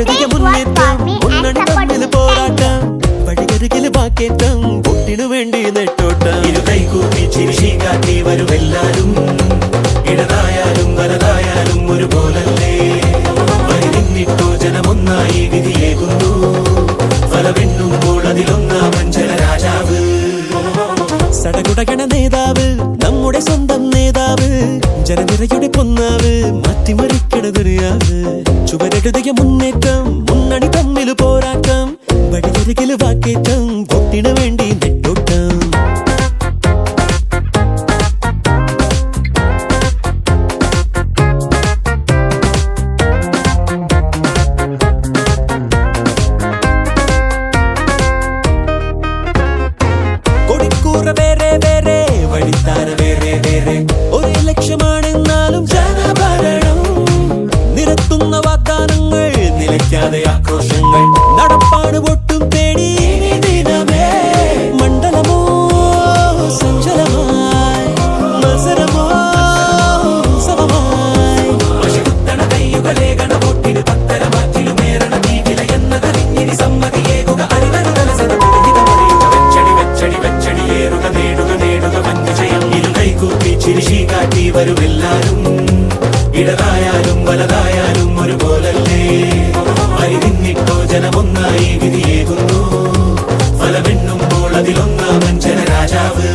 വഴിയരികിലെ മുന്നേറ്റം മുന്നണി തമ്മിൽ പോരാട്ടം വഴിയരികിലെ വാക്കേറ്റം വോട്ടിനു വേണ്ടി നെട്ടോട്ടം ഇരു കൈകൂപ്പി ചിരിശി കാട്ടി വരുമെല്ലാരും ഇടതായാലും വലതായാലും ഒരുപോലല്ലേ വരി നിന്നിട്ടോ ജനമൊന്നായി വിധിയേകുന്നു ഫലമെണ്ണുമ്പോൾ അതിലൊന്നാമൻ ജനരാജാവ് സടകുടകണ നേതാവ് നമ്മുടെ സ്വന്തം നേതാവ് ജനനിരയുടെ പൊന്നാവ് മാറ്റിമറിക്കണ ദുനിയാവ് ചുവരെഴുതിയ മുന്നേറ്റം മുന്നണി തമ്മിൽ പോരാട്ടം വഴിയരികില് വാക്കേറ്റം വോട്ടിനു വേണ്ടി നെട്ടോട്ടം കൊടിക്കൂറ വേറെ വേറെ വഴിത്താര വേറെ വേറെ ഒരേ ലക്ഷ്യമാണെന്നാലും ജനഭരണം നിരത്തുന്ന വാഗ്ദാനങ്ങൾ നിലയ്ക്കാതെ ആക്രോശങ്ങൾ നടപ്പാണ് ഒട്ടും തേടി ദിനമേ മണ്ഡലമോ സഞ്ചലമായി മത്സരമോ ഉത്സവമായി അശുദ്ധന കയ്യുകളെ ഗണവോട്ടിന് പത്തര മാറ്റിലുമേറണ തീവില എന്നതറിഞ്ഞിരി സമ്മതിയേകുക അറിവരുതല സദപുരഹിതമറിയുക വെച്ചടി വെച്ചടി വെച്ചടിയേറുക നേടുക നേടുക വൻവിജയം ഇരു കൈകൂപ്പി ചിരിശി കാട്ടി വരുമെല്ലാരും ഇടതായാലും വലതായാലും ഒരുപോലല്ലേ വരി നിന്നിട്ടോ ജനമൊന്നായി വിധിയേകുന്നു ഫലമെണ്ണുമ്പോൾ അതിലൊന്നാമൻ ജനരാജാവ്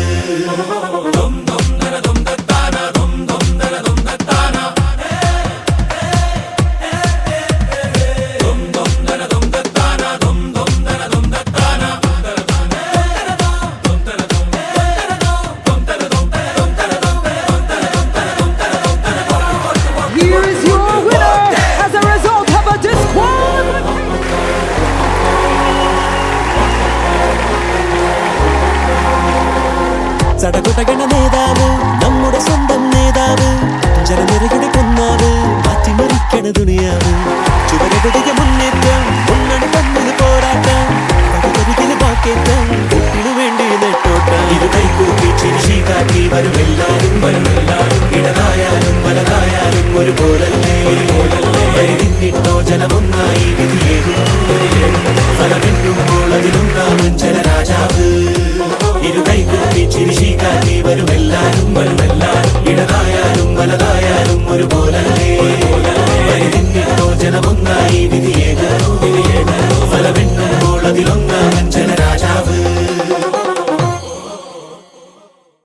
Here is your winner as a result of a disqualification. സടകുടകണ നേതാവ് നമ്മുടെ സ്വന്തം നേതാവ് ജനനിരയുടെ പൊന്നാവ് മാറ്റിമറിക്കണ ദുനിയാവ് ചുവരെഴുതിയ മുന്നേറ്റം മുന്നണി തമ്മിൽ പോരാട്ടം വഴിയരികിലെ വാക്കേറ്റം വോട്ടിനു വേണ്ടി നെട്ടോട്ടം ഇരു കൈകൂപ്പി ചിരിശി കാട്ടി വരുമെല്ലാരും ഇടതായാലും വലതായാലും ഒരുപോലല്ലേ വരി നിന്നിട്ടോ ജനമൊന്നായി വിധിയേകുന്നു ഫലമെണ്ണുമ്പോൾ അതിലൊന്നാമൻ ജനരാജാവ് ഇരു കൈകൂപ്പി ചിരിശി കാട്ടി വരുമെല്ലാരും ഇടതായാലും വലതായാലും ഒരുപോലല്ലേ